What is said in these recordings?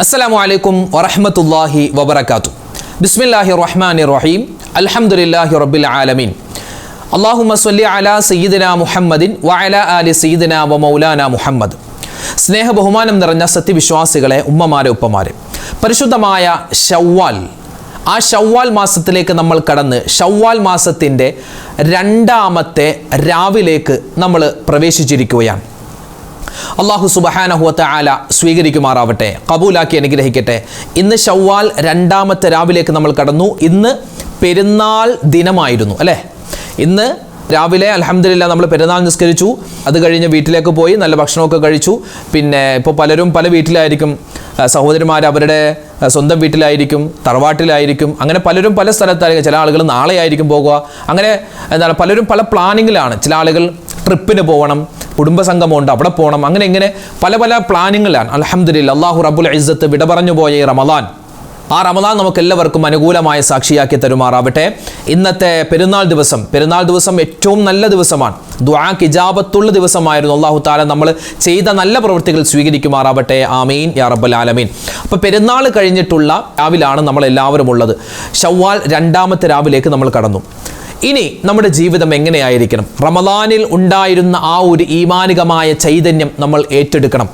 അസ്സലാമു അലൈക്കും വറഹ്മത്തുള്ളാഹി വബറകാതുഹു. ബിസ്മില്ലാഹിർ റഹ്മാനിർ റഹീം. അൽഹംദുലില്ലാഹി റബ്ബിൽ ആലമീൻ. അല്ലാഹുമ്മ സ്വല്ലി അലാ സയ്യിദിനാ മുഹമ്മദിൻ വഅലാ ആലി സയ്യിദിനാ വമൗലാനാ മുഹമ്മദ്. സ്നേഹ ബഹുമാനം നിറഞ്ഞ സത്യവിശ്വാസികളെ, ഉമ്മമാരെ, ഉപ്പമാരെ, പരിശുദ്ധമായ ശവ്വാൽ, ആ ശവ്വാൽ മാസത്തിലേക്ക് നമ്മൾ കടന്ന് ഷവ്വാൽ മാസത്തിൻ്റെ രണ്ടാമത്തെ രാവിലേക്ക് നമ്മൾ പ്രവേശിച്ചിരിക്കുകയാണ്. അള്ളാഹു സുബ്ഹാനഹു വ തആല സ്വീകരിക്കുമാറാവട്ടെ, കബൂലാക്കി അനുഗ്രഹിക്കട്ടെ. ഇന്ന് ശവ്വാൽ രണ്ടാമത്തെ രാവിലേക്ക് നമ്മൾ കടന്നു. ഇന്ന് പെരുന്നാൾ ദിനമായിരുന്നു അല്ലേ? ഇന്ന് രാവിലെ അൽഹംദുലില്ലാ നമ്മൾ പെരുന്നാൾ നിസ്കരിച്ചു. അത് കഴിഞ്ഞ് വീട്ടിലേക്ക് പോയി നല്ല ഭക്ഷണമൊക്കെ കഴിച്ചു. പിന്നെ ഇപ്പോൾ പലരും പല വീട്ടിലായിരിക്കും. സഹോദരിമാർ അവരുടെ സ്വന്തം വീട്ടിലായിരിക്കും, തറവാട്ടിലായിരിക്കും, അങ്ങനെ പലരും പല സ്ഥലത്തായിരിക്കും. ചില ആളുകൾ നാളെ ആയിരിക്കും പോകുക. അങ്ങനെ എന്താണ്, പലരും പല പ്ലാനിങ്ങിലാണ്. ചില ആളുകൾ ട്രിപ്പിന് പോകണം, കുടുംബസംഗമമുണ്ട്, അവിടെ പോകണം, അങ്ങനെ ഇങ്ങനെ പല പല പ്ലാനിങ്ങിലാണ്. അൽഹംദുലില്ലാ, അല്ലാഹു റബ്ബുൽ ഇസ്സത്ത് വിട പറഞ്ഞു പോയ ഈ റമദാൻ, ആ റമദാൻ നമുക്ക് എല്ലാവർക്കും അനുകൂലമായ സാക്ഷിയാക്കി തരുമാറാവട്ടെ. ഇന്നത്തെ പെരുന്നാൾ ദിവസം ഏറ്റവും നല്ല ദിവസമാണ്. ദുആക്ക് ഇജാബത്തുള്ള ദിവസമായിരുന്നു. അല്ലാഹു തആല നമ്മൾ ചെയ്ത നല്ല പ്രവൃത്തികൾ സ്വീകരിക്കുമാറാവട്ടെ. ആമീൻ യാ റബ്ബൽ ആലമീൻ. അപ്പോൾ പെരുന്നാൾ കഴിഞ്ഞിട്ടുള്ള രാവിലാണ് നമ്മളെല്ലാവരും ഉള്ളത്. ശവ്വാൽ രണ്ടാമത്തെ രാവിലേക്ക് നമ്മൾ കടന്നു. ഇനി നമ്മുടെ ജീവിതം എങ്ങനെയായിരിക്കണം? റമദാനിൽ ഉണ്ടായിരുന്ന ആ ഒരു ഈമാനികമായ ചൈതന്യം നമ്മൾ ഏറ്റെടുക്കണം.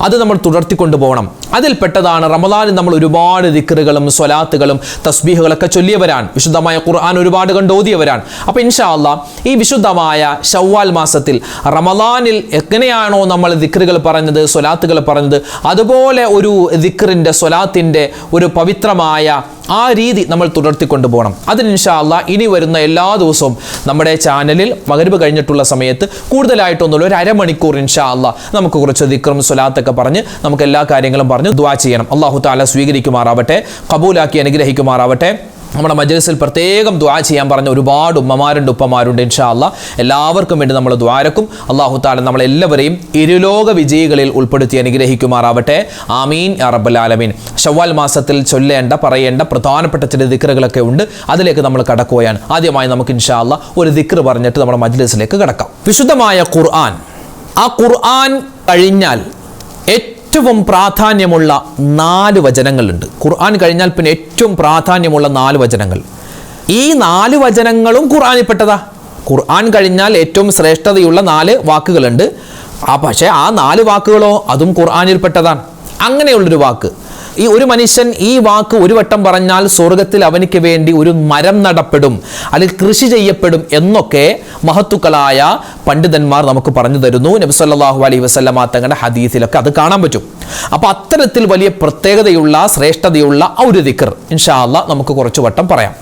അത് നമ്മൾ തുടർത്തിക്കൊണ്ടു പോകണം. അതിൽപ്പെട്ടതാണ് റമദാനിൽ നമ്മൾ ഒരുപാട് ദിക്റുകളും സ്വലാത്തുകളും തസ്ബീഹുകളൊക്കെ ചൊല്ലിയവരാണ്. വിശുദ്ധമായ ഖുർആൻ ഒരുപാട് കണ്ട് ഓതിയവരാണ്. അപ്പോൾ ഇൻഷാ അല്ലാഹ് ഈ വിശുദ്ധമായ ശവ്വാൽ മാസത്തിൽ റമദാനിൽ എങ്ങനെയാണോ നമ്മൾ ദിക്റുകൾ പറഞ്ഞത്, സ്വലാത്തുകൾ പറഞ്ഞത്, അതുപോലെ ഒരു ദിക്റിൻ്റെ സ്വലാത്തിൻ്റെ ഒരു പവിത്രമായ ആ രീതി നമ്മൾ തുടർത്തിക്കൊണ്ടു പോകണം. അതിന് ഇൻഷാ അല്ലാഹ് ഇനി വരുന്ന എല്ലാ ദിവസവും നമ്മുടെ ചാനലിൽ മഗ്‌രിബ് കഴിഞ്ഞിട്ടുള്ള സമയത്ത് കൂടുതലായിട്ടൊന്നുമില്ല, ഒരു അരമണിക്കൂർ ഇൻഷാ അല്ലാഹ് നമുക്ക് കുറച്ച് ദിക്റും സ്വലാത്തൊക്കെ പറഞ്ഞ് നമുക്ക് എല്ലാ കാര്യങ്ങളും പറഞ്ഞ് ദുആ ചെയ്യണം. അല്ലാഹു തആല സ്വീകരിക്കുമാറാവട്ടെ, കബൂലാക്കി അനുഗ്രഹിക്കുമാറാവട്ടെ. നമ്മുടെ മജ്‌ലിസിൽ പ്രത്യേകം ദുആ ചെയ്യാൻ പറഞ്ഞ ഒരുപാട് ഉമ്മമാരുണ്ട്, ഉപ്പമാരുണ്ട്. ഇൻഷാ അല്ലാഹ് എല്ലാവർക്കും വേണ്ടി നമ്മൾ ദുആരക്കും. അല്ലാഹു തആല നമ്മളെല്ലാവരെയും ഇരുലോക വിജയികളിൽ ഉൾപ്പെടുത്തി അനുഗ്രഹിക്കുമാറാവട്ടെ. ആമീൻ യാ റബ്ബൽ ആലമീൻ. ശവ്വാൽ മാസത്തിൽ ചൊല്ലേണ്ട, പറയേണ്ട പ്രധാനപ്പെട്ട ചില ദിക്റുകളൊക്കെ ഉണ്ട്. അതിലേക്ക് നമ്മൾ കടക്കുകയാണ്. ആദ്യമായി നമുക്ക് ഇൻഷാ അല്ലാഹ് ഒരു ദിക്ർ പറഞ്ഞിട്ട് നമ്മുടെ മജ്‌ലിസിലേക്ക് കടക്കാം. വിശുദ്ധമായ ഖുർആൻ, ആ ഖുർആൻ കഴിഞ്ഞാൽ ഏറ്റവും പ്രാധാന്യമുള്ള 4 വചനങ്ങളുണ്ട്. ഖുർആൻ കഴിഞ്ഞാൽ പിന്നെ ഏറ്റവും പ്രാധാന്യമുള്ള 4 വചനങ്ങൾ. ഈ 4 വചനങ്ങളും ഖുർആനിൽപ്പെട്ടതാ. ഖുർആൻ കഴിഞ്ഞാൽ ഏറ്റവും ശ്രേഷ്ഠതയുള്ള 4 വാക്കുകളുണ്ട്. പക്ഷേ ആ 4 വാക്കുകളോ അതും ഖുർആനിൽപ്പെട്ടതാണ്. അങ്ങനെയുള്ളൊരു വാക്ക്, ഈ ഒരു മനുഷ്യൻ ഈ വാക്ക് ഒരു വട്ടം പറഞ്ഞാൽ സ്വർഗത്തിൽ അവനിക്ക് വേണ്ടി ഒരു മരം നടപ്പെടും, അല്ലെങ്കിൽ കൃഷി ചെയ്യപ്പെടും എന്നൊക്കെ മഹത്തുക്കളായ പണ്ഡിതന്മാർ നമുക്ക് പറഞ്ഞു തരുന്നു. നബി സല്ലല്ലാഹു അലൈഹി വസല്ലമ തങ്ങളുടെ ഹദീസിലൊക്കെ അത് കാണാൻ പറ്റും. അപ്പോൾ അത്തരത്തിൽ വലിയ പ്രത്യേകതയുള്ള, ശ്രേഷ്ഠതയുള്ള ആ ഒരു ദിക്ർ ഇൻഷാ അല്ലാഹ് നമുക്ക് കുറച്ച് വട്ടം പറയാം.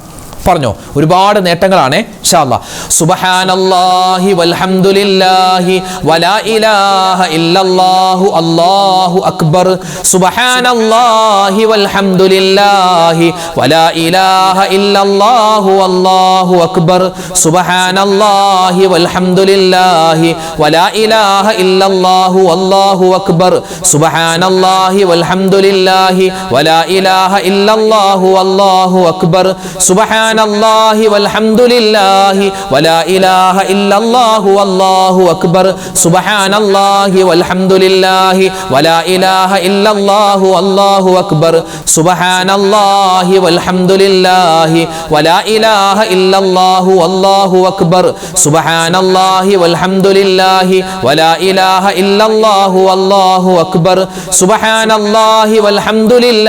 പറഞ്ഞോ, ഒരുപാട് നേട്ടങ്ങളാണ് ഇൻഷാ അല്ലാഹ്. സുബ്ഹാനല്ലാഹി വൽഹംദുലില്ലാഹി വലാ ഇലാഹ ഇല്ലല്ലാഹു അല്ലാഹു അക്ബർ. സുബ്ഹാനല്ലാഹി വൽഹംദുലില്ലാഹി വലാ ഇലാഹ ഇല്ലല്ലാഹു അല്ലാഹു അക്ബർ. സുബ്ഹാനല്ലാഹി വൽഹംദുലില്ലാഹി വലാ ഇലാഹ ഇല്ലല്ലാഹു അല്ലാഹു അക്ബർ. സുബ്ഹാനല്ലാഹി വൽഹംദുലില്ലാഹി വലാ ഇലാഹ ഇല്ലല്ലാഹു അല്ലാഹു അക്ബർ. സുബ്ഹാനല്ലാഹി വൽഹംദുലില്ലാഹി വലാ ഇലാഹ ഇല്ലല്ലാഹു അല്ലാഹു അക്ബർ. സുബ്ഹാനല്ലാഹി വൽഹംദുലില്ലാഹി വലാ ഇലാഹ ഇല്ലല്ലാഹു അല്ലാഹു അക്ബർ. സുബ്ഹാനല്ലാഹി വൽഹംദുലില്ലാഹി വലാ ഇലാഹ ഇല്ലല്ലാഹു അല്ലാഹു അക്ബർ. സുബ്ഹാനല്ലാഹി വൽഹംദുലില്ലാഹി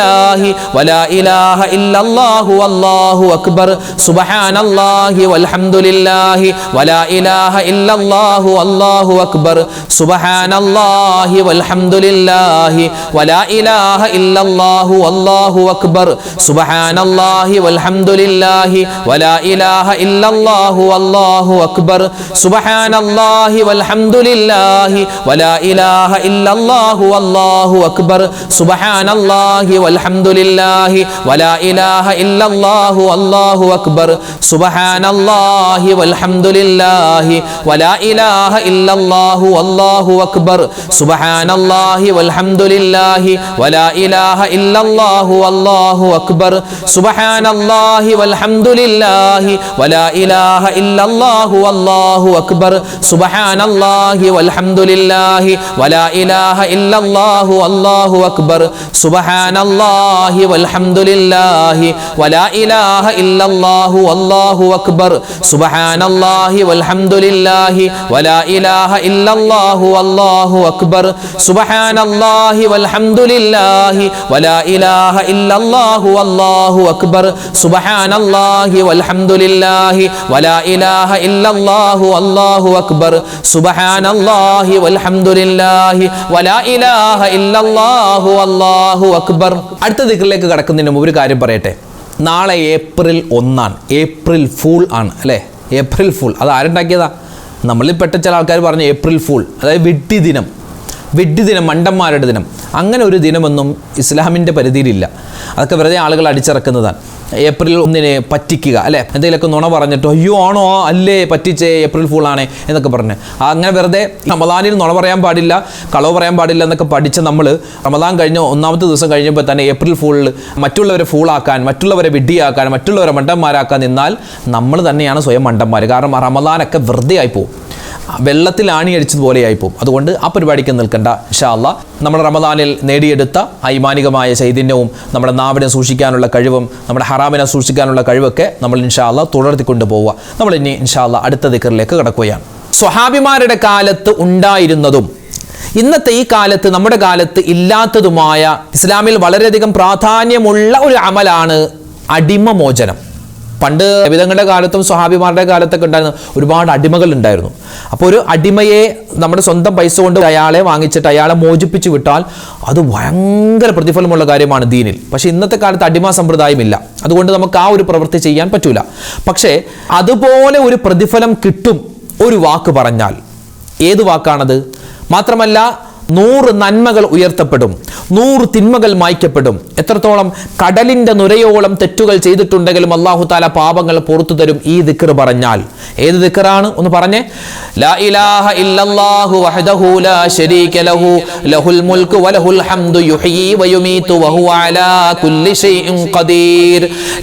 വലാ ഇലാഹ ഇല്ലല്ലാഹു അല്ലാഹു അക്ബർ. സുബ്ഹാനല്ലാഹി വൽഹംദുലില്ലാഹി വലാ ഇലാഹ ഇല്ലല്ലാഹു അല്ലാഹു അക്ബർ. സുബ്ഹാനല്ലാഹി വൽഹംദുലില്ലാഹി വലാ ഇലാഹ ഇല്ലല്ലാഹു അല്ലാഹു അക്ബർ. സുബ്ഹാനല്ലാഹി വൽഹംദുലില്ലാഹി വലാ ഇലാഹ ഇല്ലല്ലാഹു അല്ലാഹു അക്ബർ. സുബ്ഹാനല്ലാഹി വൽഹംദുലില്ലാഹി വലാ ഇലാഹ ഇല്ലല്ലാഹു അല്ലാഹു അക്ബർ. സുബ്ഹാനല്ലാഹി വൽഹംദുലില്ലാഹി വലാ ഇലാഹ ഇല്ലല്ലാഹു അല്ലാഹു അക്ബർ. സുബ്ഹാനല്ലാഹി വൽഹംദുലില്ലാഹി വലാ ഇലാഹ ഇല്ലല്ലാഹു അല്ലാഹു അല്ലാഹു അക്ബർ സുബ്ഹാനല്ലാഹി വൽഹംദുലില്ലാഹി വലാ ഇലാഹ ഇല്ലല്ലാഹു അല്ലാഹു അക്ബർ സുബ്ഹാനല്ലാഹി വൽഹംദുലില്ലാഹി വലാ ഇലാഹ ഇല്ലല്ലാഹു അല്ലാഹു അക്ബർ സുബ്ഹാനല്ലാഹി വൽഹംദുലില്ലാഹി വലാ ഇലാഹ ഇല്ലല്ലാഹു അല്ലാഹു അക്ബർ സുബ്ഹാനല്ലാഹി വൽഹംദുലില്ലാഹി വലാ ഇലാഹ ഇല്ലല്ലാഹു അല്ലാഹു അക്ബർ സുബ്ഹാനല്ലാഹി വൽഹംദുലില്ലാഹി വലാ ഇലാഹ ഇല്ലല്ലാഹു അല്ലാഹു അക്ബർ സുബ്ഹാനല്ലാഹി വൽഹംദുലില്ലാഹി വലാ ഇലാഹ ഇല്ലല്ലാഹു അല്ലാഹു അക്ബർ സുബ്ഹാനല്ലാഹി വൽഹംദുലില്ലാഹി വലാ ഇലാഹ ഇല്ലല്ലാഹു അല്ലാഹു അക്ബർ സുബ്ഹാനല്ലാഹി വൽഹംദുലില്ലാഹി വലാ ഇലാഹ ഇല്ലല്ലാഹു അല്ലാഹു അക്ബർ സുബ്ഹാനല്ലാഹി വൽഹംദുലില്ലാഹി വലാ ഇലാഹ ഇല്ലല്ലാഹു അല്ലാഹു അക്ബർ. അടുത്ത ദിക്റിലേക്ക് കടക്കുന്നതിന് മുമ്പ് ഒരു കാര്യം പറയട്ടെ. നാളെ ഏപ്രിൽ 1 ഏപ്രിൽ ഫൂൾ ആണ് അല്ലേ? ഏപ്രിൽ ഫൂൾ അത് ആരുണ്ടാക്കിയതാ? നമ്മളിൽ പെട്ട ചില ആൾക്കാർ പറഞ്ഞു ഏപ്രിൽ ഫൂൾ, അതായത് വിഡ്ഢി ദിനം, മണ്ടന്മാരുടെ ദിനം. അങ്ങനെ ഒരു ദിനമൊന്നും ഇസ്ലാമിൻ്റെ പരിധിയിലില്ല. അതൊക്കെ വെറുതെ ആളുകൾ അടിച്ചിറക്കുന്നതാണ്. ഏപ്രിൽ 1 പറ്റിക്കുക അല്ലേ, എന്തെങ്കിലുമൊക്കെ നുണ പറഞ്ഞിട്ടോ അയ്യോ ആണോ അല്ലേ പറ്റിച്ചേ ഏപ്രിൽ ഫൂൾ ആണേ എന്നൊക്കെ പറഞ്ഞ് അങ്ങനെ വെറുതെ റമദാനിൽ നുണ പറയാൻ പാടില്ല, കളവ് പറയാൻ പാടില്ല എന്നൊക്കെ പഠിച്ച് നമ്മൾ റമദാൻ കഴിഞ്ഞ് 1ാമത്തെ ദിവസം കഴിഞ്ഞപ്പോൾ തന്നെ ഏപ്രിൽ ഫൂളിൽ മറ്റുള്ളവരെ ഫൂളാക്കാൻ, മറ്റുള്ളവരെ വിഡ്ഢിയാക്കാൻ, മറ്റുള്ളവരെ മണ്ടന്മാരാക്കാൻ നിന്നാൽ നമ്മൾ തന്നെയാണ് സ്വയം മണ്ടന്മാർ. കാരണം റമദാനൊക്കെ വെറുതെ ആയിപ്പോവും, വെള്ളത്തിൽ ആണിയടിച്ചതുപോലെയായി പോകും. അതുകൊണ്ട് ആ പരിപാടിക്ക് നിൽക്കണ്ട. ഇൻഷാ അല്ലാഹ് നമ്മുടെ റമദാനിൽ നേടിയെടുത്ത ഐമാനികമായ ചൈതന്യവും നമ്മുടെ നാവിനെ സൂക്ഷിക്കാനുള്ള കഴിവും നമ്മുടെ ഹറാമിനെ സൂക്ഷിക്കാനുള്ള കഴിവൊക്കെ നമ്മൾ ഇൻഷാ അല്ലാഹ് തുടർത്തിക്കൊണ്ട് പോവുക. നമ്മൾ ഇനി ഇൻഷാ അല്ലാഹ് അടുത്ത ദിക്റിലേക്ക് കടക്കുകയാണ്. സ്വഹാബിമാരുടെ കാലത്ത് ഉണ്ടായിരുന്നതും ഇന്നത്തെ ഈ കാലത്ത് നമ്മുടെ കാലത്ത് ഇല്ലാത്തതുമായ ഇസ്ലാമിൽ വളരെയധികം പ്രാധാന്യമുള്ള ഒരു അമലാണ് അടിമ മോചനം. പണ്ട് നബിതങ്ങളുടെ കാലത്തും സ്വഹാബിമാരുടെ കാലത്തൊക്കെ ഉണ്ടായിരുന്ന ഒരുപാട് അടിമകൾ ഉണ്ടായിരുന്നു. അപ്പോൾ ഒരു അടിമയെ നമ്മുടെ സ്വന്തം പൈസ കൊണ്ട് അയാളെ വാങ്ങിച്ചിട്ട് അയാളെ മോചിപ്പിച്ച് വിട്ടാൽ അത് ഭയങ്കര പ്രതിഫലമുള്ള കാര്യമാണ് ദീനിൽ. പക്ഷേ ഇന്നത്തെ കാലത്ത് അടിമ സമ്പ്രദായമില്ല, അതുകൊണ്ട് നമുക്ക് ആ ഒരു പ്രവൃത്തി ചെയ്യാൻ പറ്റൂല. പക്ഷേ അതുപോലെ ഒരു പ്രതിഫലം കിട്ടും ഒരു വാക്ക് പറഞ്ഞാൽ. ഏത് വാക്കാണത്? മാത്രമല്ല 100 നന്മകൾ ഉയർത്തപ്പെടും, 100 തിന്മകൾ മായ്ക്കപ്പെടും. എത്രത്തോളം? കടലിന്റെ നുരയോളം തെറ്റുകൾ ചെയ്തിട്ടുണ്ടെങ്കിലും അല്ലാഹു തആല പാപങ്ങൾ പുറത്തു തരും ഈ ദിക്ർ പറഞ്ഞാൽ. ഏത് ദിക്റാണ്? ഒന്ന് പറഞ്ഞേ. ലാ ഇലാഹ ഇല്ലല്ലാഹു വഹ്ദഹു ലാ ശരീക ലഹു ലഹുൽ മുൽക്കു വലഹുൽ ഹംദു യുഹ്യി വയുമീതു വഹുവ അലാ കുല്ലി ഷൈഇൻ ഖദീർ.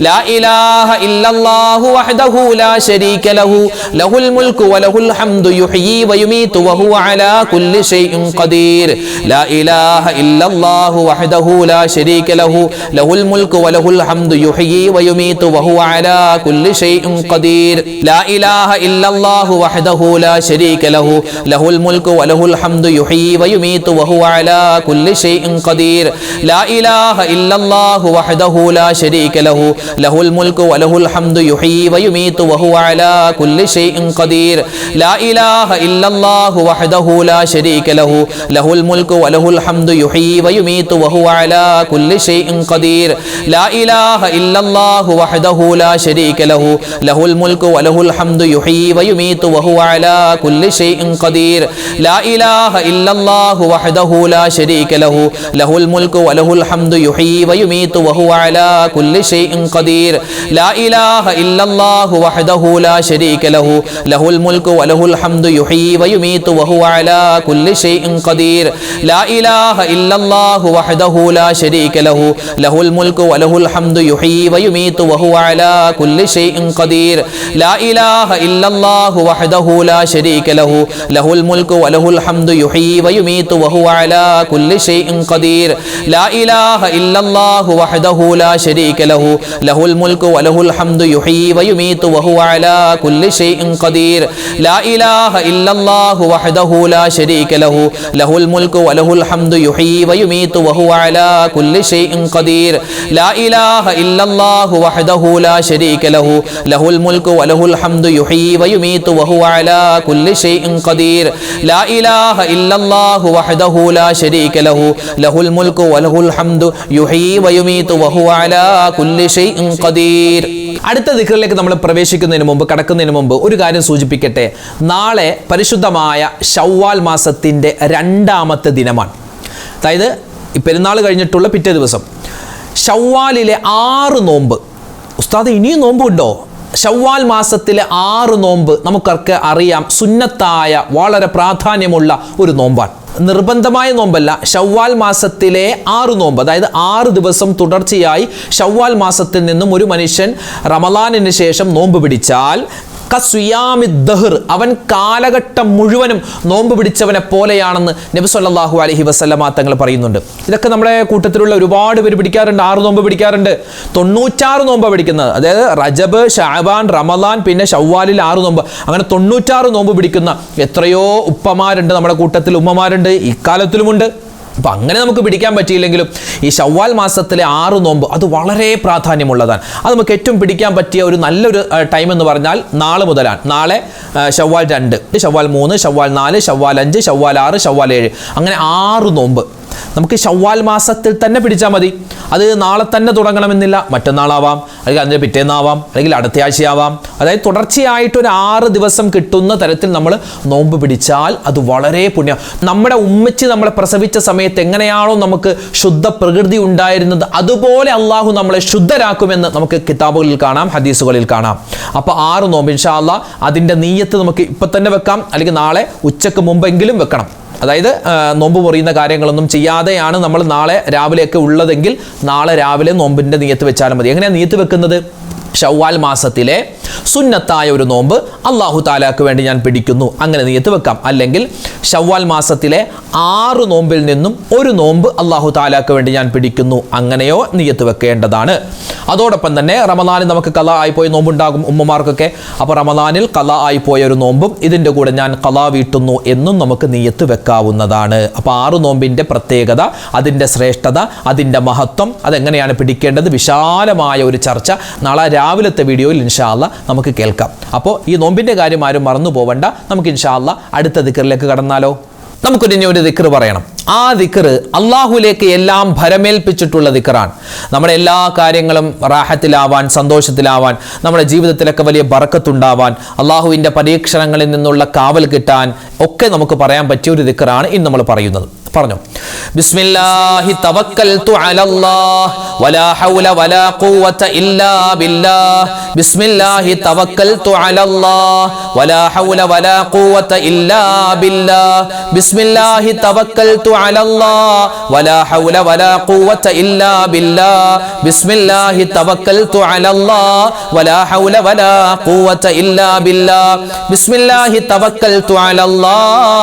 ലാ ഇലാഹ ഇല്ലല്ലാഹു വഹ്ദഹു ലാ ശരീക ലഹു ലഹുൽ മുൽക്കു വലഹുൽ ഹംദു യുഹ്യി വയുമീതു വഹുവ അലാ കുല്ലി ഷൈഇൻ ഖദീർ. لا إله إلا الله وحده لا شريك له له الملك وله الحمد يحيي ويميت وهو على كل شيء قدير. لا إله إلا الله وحده لا شريك له له الملك وله الحمد يحيي ويميت وهو على كل شيء قدير. لا إله إلا الله وحده لا شريك له له الملك وله الحمد يحيي ويميت وهو على كل شيء قدير. لا إله إلا الله وحده لا شريك له له الملك وله الحمد يحيي ويميت وهو على كل شيء قدير. لا إله إلا الله وحده لا شريك له له الملك وله الحمد يحيي ويميت وهو على كل شيء قدير. لا إله إلا الله وحده لا شريك له له الملك وله الحمد يحيي ويميت وهو على كل شيء قدير. لا إله إلا الله وحده لا شريك له له الملك وله الحمد يحيي ويميت وهو على كل شيء قدير. لا إله إلا الله وحده لا شريك له له الملك وله الحمد يحيي ويميت وهو على كل شيء قدير. لا إله إلا الله وحده لا شريك له له الملك وله الحمد يحيي ويميت وهو على كل شيء قدير. لا إله إلا الله وحده لا شريك له له الملك وله الحمد يحيي ويميت وهو على كل شيء قدير. لا إله إلا الله وحده لا شريك له له الملك وله الحمد يحيي ويميت وهو على كل شيء قدير. لا إله إلا الله وحده لا شريك له له الملك وله الحمد يحيي ويميت وهو على كل شيء قدير. لا إله إلا الله وحده لا شريك له له الملك وله الحمد يحيي ويميت وهو على كل شيء قدير. അടുത്ത ദിക്റിലേക്ക് നമ്മൾ പ്രവേശിക്കുന്നതിന് മുമ്പ് കടക്കുന്നതിന് മുമ്പ് ഒരു കാര്യം സൂചിപ്പിക്കട്ടെ. നാളെ പരിശുദ്ധമായ ശവ്വാൽ മാസത്തിൻ്റെ 2ാമത്തെ ദിനമാണ്. അതായത് പെരുന്നാൾ കഴിഞ്ഞിട്ടുള്ള പിറ്റേ ദിവസം ശവ്വാലിലെ 6 നോമ്പ് ഉസ്താദ് ഇനിയും നോമ്പുണ്ടോ? ശവ്വാൽ മാസത്തിലെ 6 നോമ്പ് നമുക്കൊക്കെ അറിയാം, സുന്നത്തായ വളരെ പ്രാധാന്യമുള്ള ഒരു നോമ്പാണ്. നിർബന്ധമായ നോമ്പല്ല, ശവ്വാൽ മാസത്തിലെ 6 നോമ്പ്, അതായത് 6 ദിവസം തുടർച്ചയായി ശവ്വാൽ മാസത്തിൽ നിന്നും ഒരു മനുഷ്യൻ റമളാനിന് ശേഷം നോമ്പ് പിടിച്ചാൽ കസ്വിയാമിദ്ദഹർ, അവൻ കാലഘട്ടം മുഴുവനും നോമ്പ് പിടിച്ചവനെ പോലെയാണെന്ന് നബി സല്ലല്ലാഹു അലൈഹി വസല്ലമ തങ്ങൾ പറയുന്നുണ്ട്. ഇതൊക്കെ നമ്മുടെ കൂട്ടത്തിലുള്ള ഒരുപാട് പേര് പിടിക്കാറുണ്ട്, 6 നോമ്പ് പിടിക്കാറുണ്ട്. 96 നോമ്പ് പിടിക്കുന്നത്, അതായത് റജബ്, ശഅബാൻ, റമളാൻ, പിന്നെ ശവ്വാലിൽ 6 നോമ്പ്, അങ്ങനെ 96 നോമ്പ് പിടിക്കുന്ന എത്രയോ ഉപ്പമാരുണ്ട് നമ്മുടെ കൂട്ടത്തിൽ, ഉമ്മമാരുണ്ട്, ഇക്കാലത്തിലുമുണ്ട്. അപ്പം അങ്ങനെ നമുക്ക് പിടിക്കാൻ പറ്റിയില്ലെങ്കിലും ഈ ശവ്വാൽ മാസത്തിലെ 6 നോമ്പ് അത് വളരെ പ്രാധാന്യമുള്ളതാണ്. അത് നമുക്ക് ഏറ്റവും പിടിക്കാൻ പറ്റിയ ഒരു നല്ലൊരു ടൈം എന്ന് പറഞ്ഞാൽ നാളെ മുതലാണ്. നാളെ ശവ്വാൽ 2, ശവ്വാൽ 3, ശവ്വാൽ 4, ശവ്വാൽ 5, ശവ്വാൽ 6, ശവ്വാൽ 7, അങ്ങനെ 6 നോമ്പ് നമുക്ക് ശവ്വാൽ മാസത്തിൽ തന്നെ പിടിച്ചാൽ മതി. അത് നാളെ തന്നെ തുടങ്ങണമെന്നില്ല, മറ്റന്നാളാവാം, അല്ലെങ്കിൽ അതിൻ്റെ പിറ്റേന്നാവാം, അല്ലെങ്കിൽ അടുത്ത ആഴ്ചയാവാം. അതായത് തുടർച്ചയായിട്ട് ഒരു 6 ദിവസം കിട്ടുന്ന തരത്തിൽ നമ്മൾ നോമ്പ് പിടിച്ചാൽ അത് വളരെ പുണ്യം. നമ്മുടെ ഉമ്മച്ചി നമ്മളെ പ്രസവിച്ച സമയത്ത് എങ്ങനെയാണോ നമുക്ക് ശുദ്ധ പ്രകൃതി ഉണ്ടായിരുന്നത്, അതുപോലെ അള്ളാഹു നമ്മളെ ശുദ്ധരാക്കുമെന്ന് നമുക്ക് കിതാബുകളിൽ കാണാം, ഹദീസുകളിൽ കാണാം. അപ്പോൾ 6 നോമ്പ് ഇൻഷാ അല്ലാഹ് അതിൻ്റെ നീയത്ത് നമുക്ക് ഇപ്പം തന്നെ വെക്കാം, അല്ലെങ്കിൽ നാളെ ഉച്ചക്ക് മുമ്പെങ്കിലും വെക്കണം. അതായത് നോമ്പ് മുറിയുന്ന കാര്യങ്ങളൊന്നും ചെയ്യാതെയാണ് നമ്മൾ നാളെ രാവിലെയൊക്കെ ഉള്ളതെങ്കിൽ നാളെ രാവിലെ നോമ്പിൻ്റെ നിയത്ത് വെച്ചാലും മതി. എങ്ങനെയാണ് നിയത്ത് വെക്കുന്നത്? ശവ്വാൽ മാസത്തിലെ സുന്നത്തായ ഒരു നോമ്പ് അല്ലാഹു തആലാക്ക് വേണ്ടി ഞാൻ പിടിക്കുന്നു, അങ്ങനെ നിയത്ത് വെക്കാം. അല്ലെങ്കിൽ ശവ്വാൽ മാസത്തിലെ 6 നോമ്പിൽ നിന്നും ഒരു നോമ്പ് അല്ലാഹു തആലാക്ക് വേണ്ടി ഞാൻ പിടിക്കുന്നു, അങ്ങനെയോ നിയത്ത് വെക്കേണ്ടതാണ്. അതോടൊപ്പം തന്നെ റമളാനിൽ നമുക്ക് ഖളാ ആയിപ്പോയ നോമ്പുണ്ടാകും ഉമ്മമാർക്കൊക്കെ. അപ്പോൾ റമളാനിൽ ഖളാ ആയിപ്പോയ ഒരു നോമ്പും ഇതിൻ്റെ കൂടെ ഞാൻ ഖളാ വീട്ടുന്നു എന്നും നമുക്ക് നിയത്ത് വെക്കാവുന്നതാണ്. അപ്പോൾ 6 നോമ്പിൻ്റെ പ്രത്യേകത, അതിൻ്റെ ശ്രേഷ്ഠത, അതിൻ്റെ മഹത്വം, അതെങ്ങനെയാണ് പിടിക്കേണ്ടത്, വിശാലമായ ഒരു ചർച്ച നാളെ രാവിലത്തെ വീഡിയോയിൽ ഇൻഷാ അല്ലാഹ് നമുക്ക് കേൾക്കാം. അപ്പോൾ ഈ നോമ്പിൻ്റെ കാര്യം ആരും മറന്നു പോവണ്ട. നമുക്ക് ഇൻഷാ അല്ലാഹ് അടുത്ത ദിക്റിലേക്ക് കടന്നാലോ? നമുക്കൊരു ദിക്ർ പറയണം. ആ ദിക്ർ അള്ളാഹുലേക്ക് എല്ലാം ഭരമേൽപ്പിച്ചിട്ടുള്ള ദിക്റാണ്. നമ്മുടെ എല്ലാ കാര്യങ്ങളും റാഹത്തിലാവാൻ, സന്തോഷത്തിലാവാൻ, നമ്മുടെ ജീവിതത്തിലൊക്കെ വലിയ ബറക്കത്തുണ്ടാവാൻ, അള്ളാഹുവിൻ്റെ പരീക്ഷണങ്ങളിൽ നിന്നുള്ള കാവൽ കിട്ടാൻ ഒക്കെ നമുക്ക് പറയാൻ പറ്റിയ ഒരു ദിക്റാണ് ഇന്ന് നമ്മൾ പറയുന്നത്. പറഞ്ഞു, ബിസ്മില്ലാഹി തവക്കൽതു അലല്ലാഹ് വലാ ഹൗല വലാ ഖുവത ഇല്ലാ ബില്ലാഹ്. ബിസ്മില്ലാഹി തവക്കൽതു അലല്ലാഹ് വലാ ഹൗല വലാ ഖുവത ഇല്ലാ ബില്ലാഹ്. ബിസ്മില്ലാഹി തവക്കൽതു അലല്ലാഹ് വലാ ഹൗല വലാ ഖുവത ഇല്ലാ ബില്ലാഹ്. ബിസ്മില്ലാഹി തവക്കൽതു അലല്ലാഹ് വലാ ഹൗല വലാ ഖുവത ഇല്ലാ ബില്ലാഹ്. ബിസ്മില്ലാഹി തവക്കൽതു അലല്ലാഹ്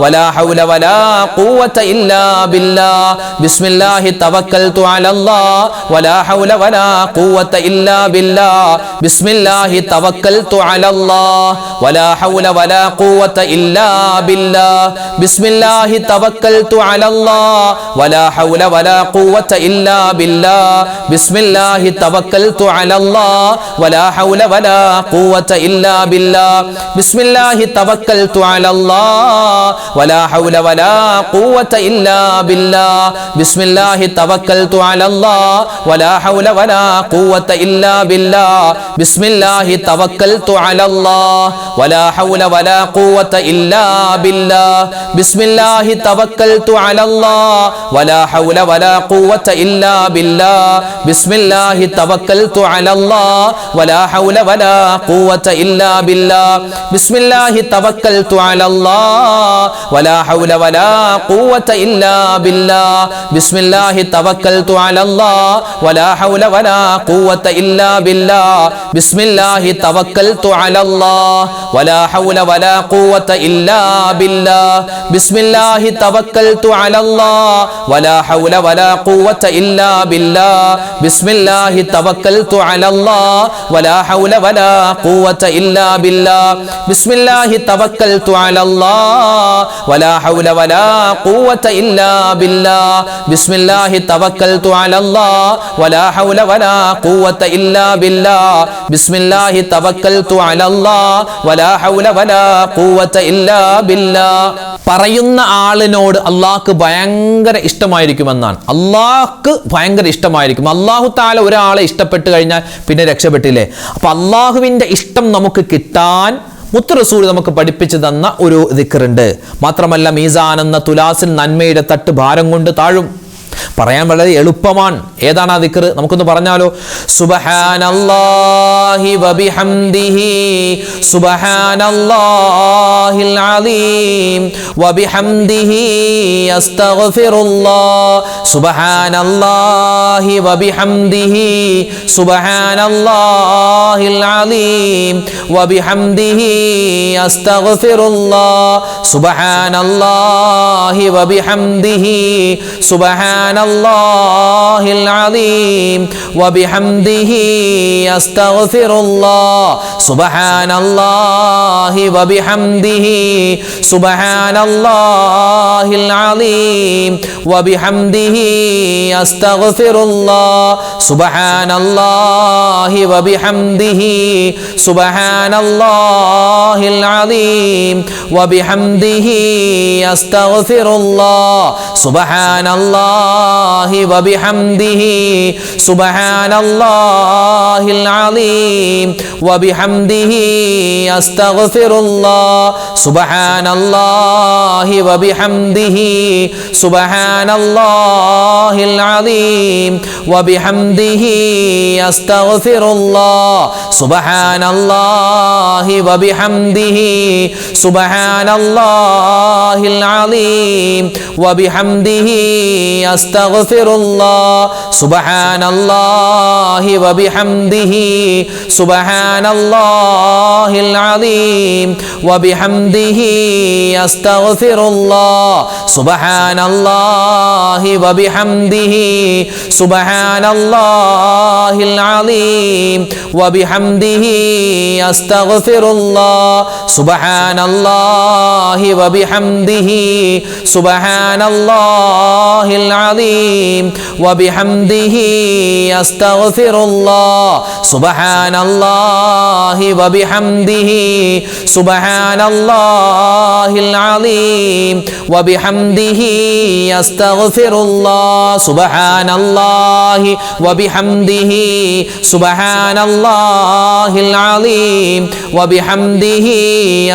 വലാ ഹൗല വലാ ഖുവത ഇല്ലാ ബില്ലാഹ്. ബിസ്മില്ലാഹി തവക്കൽതു അലല്ലാഹ് വലാ ഹൗല വലാ ഖുവത ഇല്ലാ ബില്ലാഹ്. ബിസ്മില്ലാഹി തവക്കൽതു അലല്ലാഹ് വലാ ഹൗല വലാ ഖുവത ഇല്ലാ ബില്ലാഹ്. ബിസ്മില്ലാഹി തവക്കൽതു അലല്ലാഹ് വലാ ഹൗല വലാ ഖുവത ഇല്ലാ ബില്ലാഹ്. ബിസ്മില്ലാഹി തവക്കൽതു അലല്ലാഹ് വലാ ഹൗല വലാ ഖുവത ഇല്ലാ ബില്ലാഹ്. ബിസ്മില്ലാഹി തവക്കൽതു അലല്ലാഹ് വലാ ഹൗല വലാ ഖുവത ഇല്ലാ ബില്ലാഹ്. ബിസ്മില്ലാഹി തവക്കൽതു അലല്ലാഹ് വലാ ഹൗല വലാ ഖുവത ഇല്ലാ ബില്ലാഹ്. ബിസ്മില്ലാഹി തവക്കൽതു അലല്ലാഹ് വലാ ഹൗല വലാ ഖുവത ഇല്ലാ ബില്ലാഹ്. ബിസ്മില്ലാഹി തവക്കൽതു അലല്ലാഹ് വലാ ഹൗല വലാ ഖുവത ഇല്ലാ ബില്ലാഹ്. ബിസ്മില്ലാഹി തവക്കൽതു അലല്ലാഹ് വലാ ഹൗല വലാ ഖുവത ഇല്ലാ ബില്ലാഹ്. ബിസ്മില്ലാഹി തവക്കൽതു അലല്ലാഹ് വലാ ഹൗല വലാ ഖുവത ഇല്ലാ ബില്ലാഹ്. ബിസ്മില്ലാഹി തവക്കൽതു അലല്ലാഹ് വലാ ഹൗല വലാ ഖുവത ഇല്ലാ ബില്ലാഹ്. ബിസ്മില്ലാഹി തവക്കൽതു അലല്ലാഹ് വലാ ഹൗല വലാ ഖുവത ഇല്ലാ ബില്ലാഹ്. ബിസ്മില്ലാഹി തവക്കൽതു അലല്ലാഹ് വലാ ഹൗല വലാ ഖുവത ഇല്ലാ ബില്ലാഹ്. ബിസ്മില്ലാഹി തവക്കൽതു അലല്ലാഹ് വലാ ഹൗല വലാ ഖുവത ഇല്ലാ ബില്ലാഹ്. ബിസ്മില്ലാഹി തവക്കൽതു അലല്ലാഹ് വലാ ഹൗല വലാ ഖുവത ഇല്ലാ ബില്ലാഹ്. ബിസ്മില്ലാഹി തവക്കൽതു അലല്ലാഹ് വലാ ഹൗല വലാ ഖുവത ഇല്ലാ ബില്ലാഹ്. ബിസ്മില്ലാഹി തവക്കൽതു അലല്ലാഹ് വലാ ഹൗല വലാ ഖുവത ഇല്ലാ ബില്ലാഹ്. പറയുന്ന ആളിനോട് അള്ളാഹ്ക്ക് ഭയങ്കര ഇഷ്ടമായിരിക്കുമെന്നാണ്. അള്ളാഹ്ക്ക് ഭയങ്കര ഇഷ്ടമായിരിക്കും. അള്ളാഹു തആല ഒരാളെ ഇഷ്ടപ്പെട്ട് കഴിഞ്ഞാൽ പിന്നെ രക്ഷപ്പെട്ടില്ലേ. അപ്പോൾ അള്ളാഹുവിൻ്റെ ഇഷ്ടം നമുക്ക് കിട്ടാൻ മുത്ത് റസൂൽ നമുക്ക് പഠിപ്പിച്ചു തന്ന ഒരു ദിക്റുണ്ട്. മാത്രമല്ല, മീസാൻ എന്ന തുലാസിൽ നന്മയുടെ തട്ട് ഭാരം കൊണ്ട് താഴും. പറയാൻ വളരെ എളുപ്പമാണ്. ഏതാണ് ആ ദിക്ർ? നമുക്കൊന്ന് പറഞ്ഞാലോ. സുബ്ഹാനല്ലാഹി വബിഹംദിഹി സുബ്ഹാനല്ലാഹിൽ അലീം വബിഹംദിഹി അസ്തഗ്ഫിറുല്ലാഹ് സുബ്ഹാനല്ലാഹി വബിഹംദിഹി സുബ്ഹാനല്ലാഹിൽ അലീം വബിഹംദിഹി അസ്തഗ്ഫിറുല്ലാഹ് സുബ്ഹാനല്ലാഹി വബിഹംദിഹി സുബ്ഹാനല്ലാഹിൽ അലീം വബിഹംദിഹി അസ്തഗ്ഫിറുല്ലാഹ് സുബ്ഹാനല്ലാഹി വബിഹംദിഹി സുബ്ഹാനല്ലാഹിൽ അലീം വബിഹംദിഹി അസ്തഗ്ഫിറുല്ലാഹ് സുബ്ഹാനല്ലാഹി വബിഹംദിഹി സുബ്ഹാനല്ലാഹിൽ അലീം വബിഹംദിഹി അസ്തഗ്ഫിറുല്ലാഹ് സുബ്ഹാനല്ലാഹി വബിഹംദിഹി സുബ്ഹാനല്ലാഹിൽ അലീം വബിഹംദിഹി അസ്തഗ്ഫിറുല്ലാഹ് സുബ്ഹാനല്ലാഹി വബിഹംദിഹി സുബ്ഹാനല്ലാഹിൽ അലീം വബിഹംദിഹി അസ്തഗ്ഫിറുല്ലാഹ് സുബ്ഹാനല്ലാഹി വബിഹംദിഹി സുബ്ഹാനല്ലാഹിൽ അലീം വബിഹംദിഹി അസ്തഗ്ഫിറുല്ലാഹ് സുബ്ഹാനല്ലാഹി വബിഹംദിഹി സുബ്ഹാനല്ലാഹിൽ അലീം വബിഹംദിഹി അസ്തഗ്ഫിറുല്ലാഹ് സുബ്ഹാനല്ലാഹി വബിഹംദിഹി സുബ്ഹാനല്ലാഹിൽ അലീം വബിഹംദിഹി അസ്തഗ്ഫിറുല്ലാഹ് സുബ്ഹാനല്ലാഹി വബിഹംദിഹി സുബ്ഹാനല്ലാഹിൽ അലീം വബിഹംദിഹി അസ്തഗ്ഫിറുല്ലാഹ് സുബ്ഹാനല്ലാഹി വബിഹംദിഹി സുബ്ഹാനല്ലാഹിൽ അലീം വബിഹംദിഹി അസ്തഗ്ഫിറുല്ലാഹ് സുബ്ഹാനല്ലാഹി വബിഹംദിഹി സുബ്ഹാനല്ലാഹിൽ അലീം വബിഹംദിഹി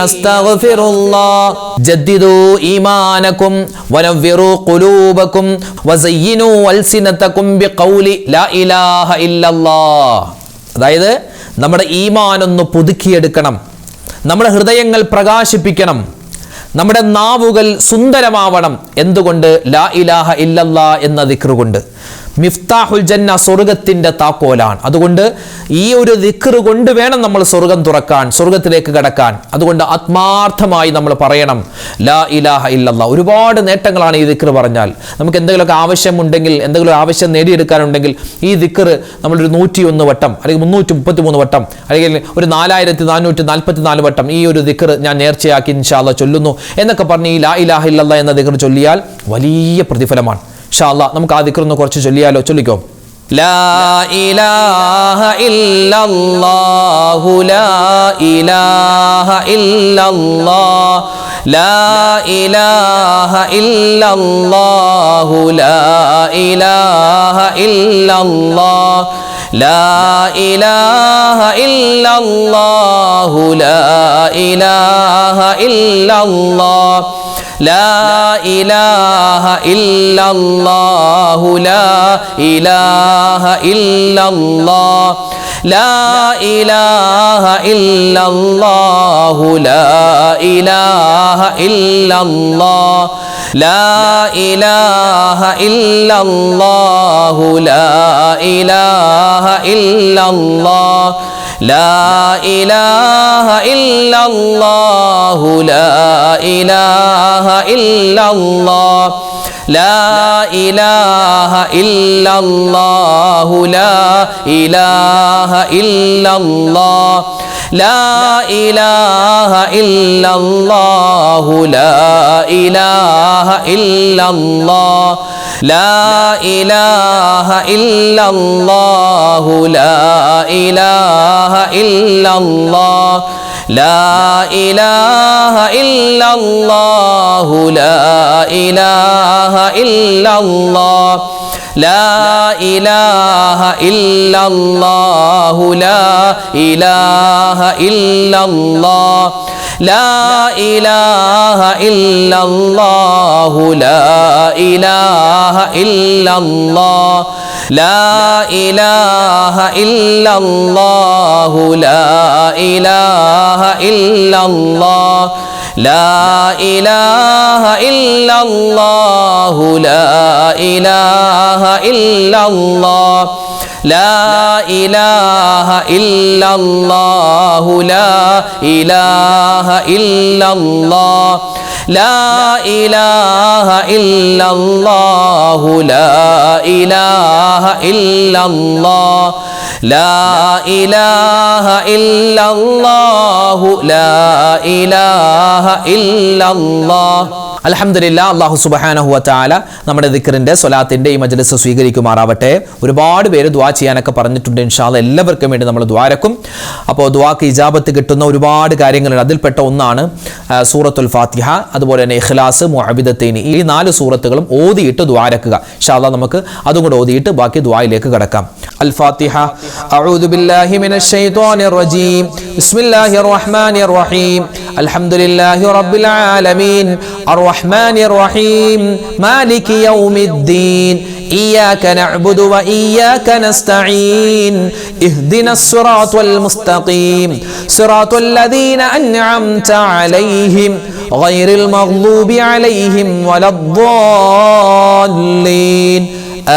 അസ്തഗ്ഫിറുല്ലാഹ് ജദ്ദിദു ഈമാനകും വനവ്വിറു ഖുലൂബകും വസയ്യിനു അൽസിനതകും ബിഖൗലി ലാ ഇലാഹ ഇല്ലല്ലാഹ്. അതായത് നമ്മുടെ ഈമാനൊന്ന് പുതുക്കിയെടുക്കണം, നമ്മുടെ ഹൃദയങ്ങൾ പ്രകാശിപ്പിക്കണം, നമ്മുടെ നാവുകൾ സുന്ദരമാവണം. എന്തുകൊണ്ട്? ലാ ഇലാഹ ഇല്ലല്ലാഹ് എന്ന ദിക്ർ കൊണ്ട്. മിഫ്താഹുൽ ജന്ന, സ്വർഗത്തിന്റെ താക്കോലാണ്. അതുകൊണ്ട് ഈ ഒരു ദിക്ർ കൊണ്ട് വേണം നമ്മൾ സ്വർഗം തുറക്കാൻ, സ്വർഗത്തിലേക്ക് കടക്കാൻ. അതുകൊണ്ട് ആത്മാർത്ഥമായി നമ്മൾ പറയണം ലാ ഇലാഹ ഇല്ലല്ലാഹ്. ഒരുപാട് നേട്ടങ്ങളാണ് ഈ ദിക്ർ പറഞ്ഞാൽ. നമുക്ക് എന്തെങ്കിലുമൊക്കെ ആവശ്യമുണ്ടെങ്കിൽ, എന്തെങ്കിലും ആവശ്യം നേടിയെടുക്കാനുണ്ടെങ്കിൽ ഈ ദിക്ർ നമ്മളൊരു 101 വട്ടം അല്ലെങ്കിൽ 333 വട്ടം അല്ലെങ്കിൽ ഒരു 4444 വട്ടം ഈ ഒരു ദിക്ർ ഞാൻ നേർച്ചയാക്കി ഇൻഷാ അല്ലാഹ് ചൊല്ലുന്നു എന്നൊക്കെ പറഞ്ഞ് ഈ ലാ ഇലാഹ ഇല്ലല്ലാഹ് എന്ന ദിക്ർ ചൊല്ലിയാൽ വലിയ പ്രതിഫലമാണ്. ഇൻഷാ അല്ലാഹ് നമുക്ക് ആ ദിക്ർ ഒന്ന് കുറച്ച് ചൊല്ലിയാലോ? ചൊല്ലിക്കോ. ലാ ഇലാഹ ഇല്ലല്ലാഹു ലാ ഇലാഹ ഇല്ലല്ലാഹ് ലാ ഇലാഹ ഇല്ലല്ലാഹു ലാ ഇലാഹ ഇല്ലല്ലാഹ് ലാ ഇലാഹ ഇല്ലല്ലാഹു ലാ ഇലാഹ ഇല്ലല്ലാഹ് ലാ ഇലാഹ ഇല്ലല്ലാഹു ലാ ഇലാഹ ഇല്ലല്ലാഹ് ലാ ഇലാഹ ഇല്ലല്ലാഹു ലാ ഇലാഹ ഇല്ലല്ലാഹ് ലാ ഇലാഹ ഇല്ലല്ലാഹു ലാ ഇലാഹ ഇല്ലല്ലാഹ് ലാ ഇലാഹ ഇല്ലല്ലാഹു ലാ ഇലാഹ ഇല്ലല്ലാഹ് ലാ ഇലാഹ ഇല്ലല്ലാഹു ലാ ഇലാഹ ഇല്ലല്ലാഹ് ലാ ഇലാഹ ഇല്ലല്ലാഹു ലാ ഇലാഹ ഇല്ലല്ലാഹ് ലാ ഇലാഹ ഇല്ലല്ലാഹു ലാ ഇലാഹ ഇല്ലല്ലാഹ് ലാ ഇലാഹ ഇല്ലല്ലാഹു ലാ ഇലാഹ ഇല്ലല്ലാഹ് ലാ ഇലാഹ ഇല്ലല്ലാഹു ലാ ഇലാഹ ഇല്ലല്ലാഹ് ലാ ഇലാഹ ഇല്ലല്ലാഹു ലാ ഇലാഹ ഇല്ലല്ലാഹ് ലാ ഇലാഹ ഇല്ലല്ലാഹു ലാ ഇലാഹ ഇല്ലല്ലാഹ് ലാ ഇലാഹ ഇല്ലല്ലാഹു ലാ ഇലാഹ ഇല്ലല്ലാഹ് ലാ ഇലാഹ ഇല്ലല്ലാഹു ലാ ഇലാഹ ഇല്ലല്ലാഹ് ലാ ഇലാഹ ഇല്ലല്ലാഹു ലാ ഇലാഹ ഇല്ലല്ലാഹ് ലാ ഇലാഹ ഇല്ലല്ലാഹു ലാ ഇലാഹ ഇല്ലല്ലാഹ്. അൽഹംദുലില്ലാ, അല്ലാഹു സുബ്ഹാനഹു വ തആല നമ്മുടെ ദിക്റിന്റെ സ്വലാത്തിന്റെ ഈ മജ്ലിസ് സ്വീകരിക്കുമാറാവട്ടെ. ഒരുപാട് പേര് ദുആ ചെയ്യാനൊക്കെ പറഞ്ഞിട്ടുണ്ട്. ഇൻഷാ അല്ലാഹ് എല്ലാവർക്കും വേണ്ടി നമ്മൾ ദുആരക്കും. അപ്പോൾ ദുആക്ക് ഇജാബത്ത് കിട്ടുന്ന ഒരുപാട് കാര്യങ്ങളുണ്ട്. അതിൽപ്പെട്ട ഒന്നാണ് സൂറത്തുൽ ഫാത്തിഹ, അതുപോലെ തന്നെ ഇഖ്ലാസ്, മുഅബിദത്തൈനി, ഈ 4 സൂറത്തുകളും ഓതിയിട്ട് ദുആരക്കുക. ഇൻഷാ അല്ലാഹ് നമുക്ക് അതും കൂടെ ഓതിയിട്ട് ബാക്കി ദുആയിലേക്ക് കടക്കാം. അൽ ഫാത്തിഹ. അഊദു ബില്ലാഹി മിനശ് ശൈത്വാനിർ റജീം. ബിസ്മില്ലാഹിർ റഹ്മാനിർ റഹീം. അൽഹംദുലില്ലാഹി റബ്ബിൽ ആലമീൻ അർറഹ്മാനിർ റഹീം മാലികി യൗമിദ്ദീൻ إياك نعبد وإياك نستعين اهدنا الصراط المستقيم صراط الذين أنعمت عليهم غير المغضوب عليهم ولا الضالين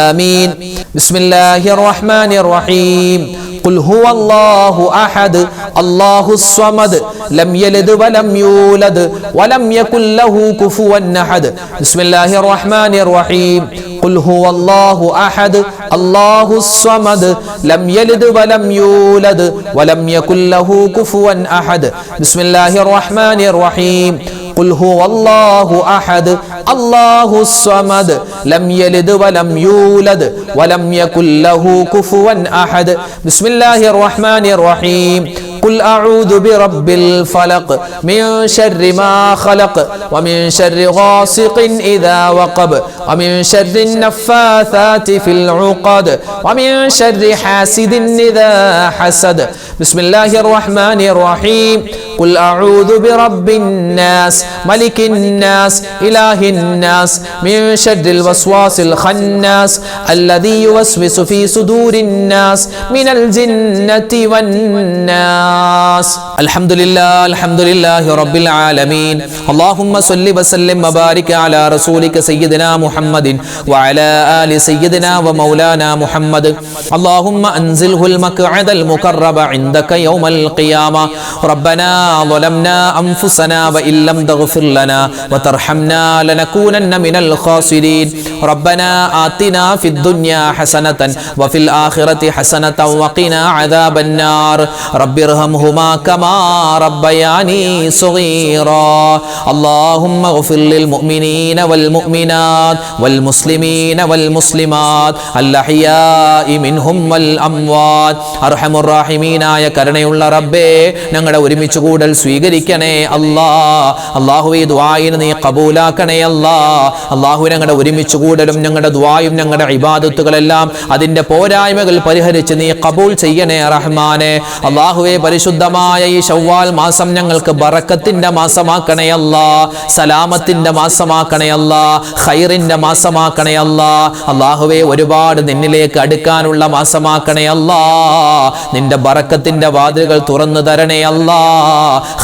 آمين. بسم الله الرحمن الرحيم. قل هو الله أحد الله الصمد لم يلد ولم يولد ولم يكن له كفوا أحد. بسم الله الرحمن الرحيم. قل هو الله أحد الله الصمد لم يلد ولم يولد ولم يكن له كفوا أحد. بسم الله الرحمن الرحيم. قل هو الله أحد الله الصمد لم يلد ولم يولد ولم يكن له كفوا أحد. بسم الله الرحمن الرحيم. قل أعوذ برب الفلق من شر ما خلق ومن شر غاسق إذا وقب ومن شر النفاثات في العقد ومن شر حاسد إذا حسد. بسم الله الرحمن الرحيم. قل أعوذ برب الناس ملك الناس إله الناس من شر الوسواس الخناس الذي يوسوس في صدور الناس من الجنة والناس. الحمد لله رب العالمين. اللهم صل وسلم وبارك على رسولك سيدنا محمد وعلى آل سيدنا ومولانا محمد. اللهم أنزله المقعد المقرب عندك يوم القيامة. ربنا ظلمنا أنفسنا وإن لم تغفر لنا وترحمنا لنكونن من الخاسرين. ربنا آتنا في الدنيا حسنة وفي الآخرة حسنة وقنا عذاب النار. رب ارحمهما كما ربياني صغيرا. اللهم اغفر للمؤمنين والمؤمنات والمسلمين والمسلمات الأحياء منهم والأموات. أرحم الراحمين ആയ കരുണയുള്ള റബ്ബേ, ഞങ്ങളുടെ ഒരുമിച്ച് കൂടൽ സ്വീകരിക്കണേ അല്ലാ. അല്ലാഹുവേ, ദുആയിനെ നീ ഖബൂലാക്കണേ അല്ലാ. അല്ലാഹു, ഞങ്ങളുടെ ഒരുമിച്ച് കൂടലും ഞങ്ങളുടെ ദുആയും ഞങ്ങളുടെ ഇബാദത്തുകളെല്ലാം അതിന്റെ പോരായ്മകൾ പരിഹരിച്ച് നീ ഖബൂൽ ചെയ്യണേ റഹ്മാനെ. അല്ലാഹുവേ, പരിശുദ്ധമായ ഈ ശവ്വാൽ മാസം ഞങ്ങൾക്ക് ബറക്കത്തിന്റെ മാസമാക്കണേ അല്ലാ, സലാമത്തിന്റെ മാസമാക്കണേ അല്ലാ, ഖൈറിന്റെ മാസമാക്കണേ അല്ലാ. അല്ലാഹുവേ, ഒരുപാട് നിന്നിലേക്ക് അടുക്കാനുള്ള മാസമാക്കണേ അല്ലാ. നിന്റെ ബറക്കത്തിന്റെ വാതിലുകൾ തുറന്നു തരണേ അല്ലാ.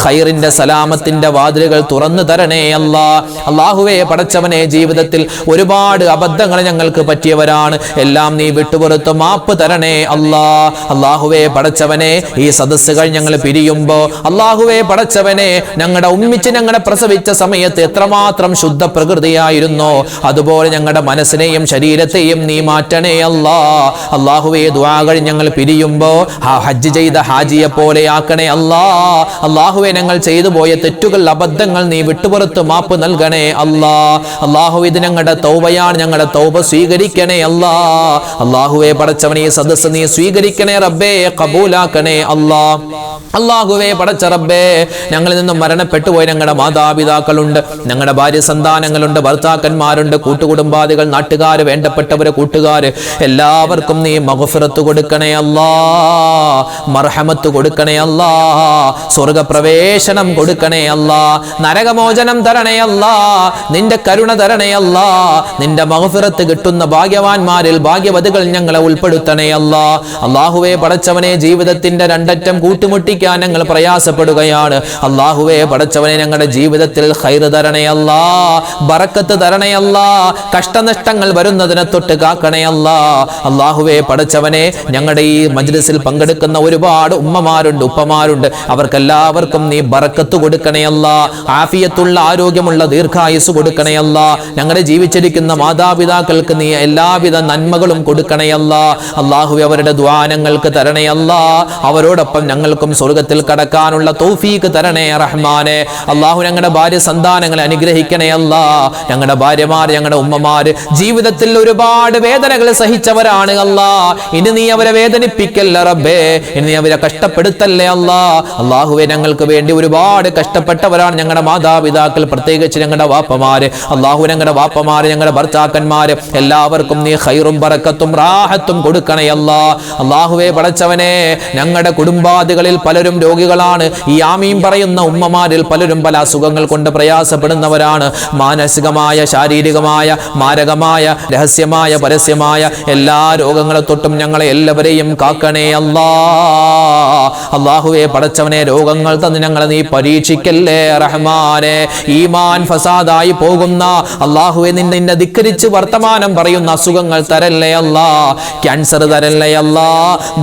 ഖൈറിന്റെ സലാമത്തിന്റെ വാതിലുകൾ തുറന്നു തരണേ അല്ലാ. അല്ലാഹുവേ, പടച്ചവനെ, ജീവിതത്തിൽ ഒരുപാട് അബദ്ധങ്ങൾ ഞങ്ങൾക്ക് പറ്റിയവരാണ്. എല്ലാം നീ വിട്ടുപുറത്ത് മാപ്പ് തരണേ അല്ലാ. അല്ലാഹുവേ, പടച്ചവനെ, ഈ സദസ്സുകൾ ഞങ്ങൾ പിരിയുമ്പോ അല്ലാഹുവേ പടച്ചവനെ, ഞങ്ങളുടെ ഉമ്മിച്ച് ഞങ്ങളെ പ്രസവിച്ച സമയത്ത് എത്രമാത്രം ശുദ്ധ പ്രകൃതിയായിരുന്നോ അതുപോലെ ഞങ്ങളുടെ മനസ്സിനെയും ശരീരത്തെയും നീ മാറ്റണേ അല്ലാ. അല്ലാഹുവേ, ദുആകൾ ഞങ്ങൾ പിരിയുമ്പോ ഹജ്ജ് ചെയ്ത ഹാജിയെ പോലെ ആക്കണേ അല്ലാ. അല്ലാഹുവേ, ഞങ്ങൾ ചെയ്തു പോയ തെറ്റുകൾ, അബദ്ധങ്ങൾ നീ വിട്ടുപുറത്ത് മാപ്പ് നൽകണേ അല്ലാ. അല്ലാഹു, ഇത് ഞങ്ങളുടെ തൗബയാണ്, ഞങ്ങളുടെ തൗബ സ്വീകരിക്കണേ അല്ലാ. അല്ലാഹുവേ പടച്ചവനെ, ഈ സദസ്സ് നീ സ്വീകരിക്കണേ റബ്ബേ, ഖബൂലാക്കണേ അല്ലാ. അല്ലാഹുവേ പടച്ച റബ്ബേ, ഞങ്ങളിൽ നിന്നും മരണപ്പെട്ടു പോയ ഞങ്ങളുടെ മാതാപിതാക്കളുണ്ട്, ഞങ്ങളുടെ ഭാര്യ സന്താനങ്ങളുണ്ട്, ഭർത്താക്കന്മാരുണ്ട്, കൂട്ടുകുടുംബാദികൾ, നാട്ടുകാര്, വേണ്ടപ്പെട്ടവര്, കൂട്ടുകാര്, എല്ലാവർക്കും നീ മഗ്ഫിറത്ത് കൊടുക്കണേ അല്ലാ, മർഹമത്ത് കൊടുക്കണേ അല്ലാ, സ്വർഗ സ്വർഗപ്രവേശനം കൊടുക്കണേ അല്ലാ, നരകമോചനം തരണേ അല്ലാ, നിന്റെ കരുണ തരണേ അല്ലാ, നിന്റെ മഗ്ഫിറത്ത് കിട്ടുന്ന ഭാഗ്യവാന്മാരിൽ ഭാഗ്യവതികൾ ഞങ്ങളെ ഉൾപ്പെടുത്തണേ അല്ലാ. അല്ലാഹുവേ പടച്ചവനെ, ജീവിതത്തിന്റെ രണ്ടറ്റം കൂട്ടിമുട്ടിക്കാൻ ഞങ്ങൾ പ്രയാസപ്പെടുകയാണ്. അല്ലാഹുവേ പടച്ചവനെ, ഞങ്ങളുടെ ജീവിതത്തിൽ ഖൈർ തരണേ അല്ലാ, ബറക്കത്ത് തരണേ അല്ലാ, കഷ്ടനഷ്ടങ്ങൾ വരുന്നതിനെ തൊട്ട് കാക്കണേ അല്ലാ. അല്ലാഹുവേ പടച്ചവനെ, ഞങ്ങളുടെ ഈ മജ്ലിസിൽ പങ്കെടുക്കുന്ന ഒരുപാട് ഉമ്മമാരുണ്ട്, ഉപ്പമാരുണ്ട്, അവർക്കെല്ലാവർക്കും നീ ബറക്കത്ത് കൊടുക്കണേ അല്ലാ, ആഫിയത്തുള്ള ആരോഗ്യമുള്ള ദീർഘായുസ് കൊടുക്കണേ അല്ലാ. ഞങ്ങളുടെ ജീവിച്ചിരിക്കുന്ന മാതാപിതാക്കൾക്ക് നീ എല്ലാവിധ നന്മകളും കൊടുക്കണേ അല്ലാ. അല്ലാഹുവേ അവരുടെ ദ്വാനങ്ങൾക്ക് തരണേ അല്ലാ, അവരോടൊപ്പം ഞങ്ങൾക്കും സ്വർഗത്തിൽ കടക്കാനുള്ള തൗഫീഖ് തരണേ റഹ്മാനെ. അല്ലാഹു ഞങ്ങളുടെ ഭാര്യ സന്താനങ്ങളെ അനുഗ്രഹിക്കണേ അല്ലാ. ഞങ്ങളുടെ ഭാര്യമാർ, ഞങ്ങളുടെ ഉമ്മമാര് ജീവിതത്തിൽ ഒരുപാട് വേദനകൾ സഹിച്ചവരാണ് അല്ലാ. ഇനി നീ അവരെ വേദനിപ്പിക്കല്ല റബ്ബേ, ഇനി നീ അവരെ കഷ്ടപ്പെടുത്തല്ലേ അല്ലാ. അല്ലാഹുവേ ഞങ്ങൾക്ക് വേണ്ടി ഒരുപാട് കഷ്ടപ്പെട്ടവരാണ് ഞങ്ങളുടെ മാതാപിതാക്കൾ, പ്രത്യേകിച്ച് ഞങ്ങളുടെ വാപ്പമാര്. അല്ലാഹു ഞങ്ങളുടെ വാപ്പമാര്, ഞങ്ങളുടെ ഭർത്താക്കന്മാര് എല്ലാവർക്കും നീ ഖൈറും ബറക്കത്തും റാഹത്തും കൊടുക്കണേ അല്ലാ. അല്ലാഹുവേ പടച്ചവനെ, ഞങ്ങളുടെ കുടുംബാദികളിൽ പലരും രോഗികളാണ്. ഈ ആമീൻ പറയുന്ന ഉമ്മമാരിൽ പലരും പല അസുഖങ്ങൾ കൊണ്ട് പ്രയാസപ്പെടുന്നവരാണ്. മാനസികമായ, ശാരീരികമായ, മാരകമായ, രഹസ്യമായ, പരസ്യമായ എല്ലാ രോഗങ്ങളെ തൊട്ടും ഞങ്ങളെ എല്ലാവരെയും കാക്കണേ അല്ലാ. അല്ലാഹുവേ പടച്ചവനെ, രോഗങ്ങൾ തന്ന് ഞങ്ങളെ നീ പരീക്ഷിക്കല്ലേ റഹ്മാനെ. ഈമാൻ ഫസാദായി പോകുന്ന, അല്ലാഹുവേ നിന്നെ ധിക്കരിച്ച് വർത്തമാനം പറയുന്ന അസുഖങ്ങൾ തരല്ലേ അല്ലാ. ക്യാൻസർ തരല്ലേ അല്ലാ,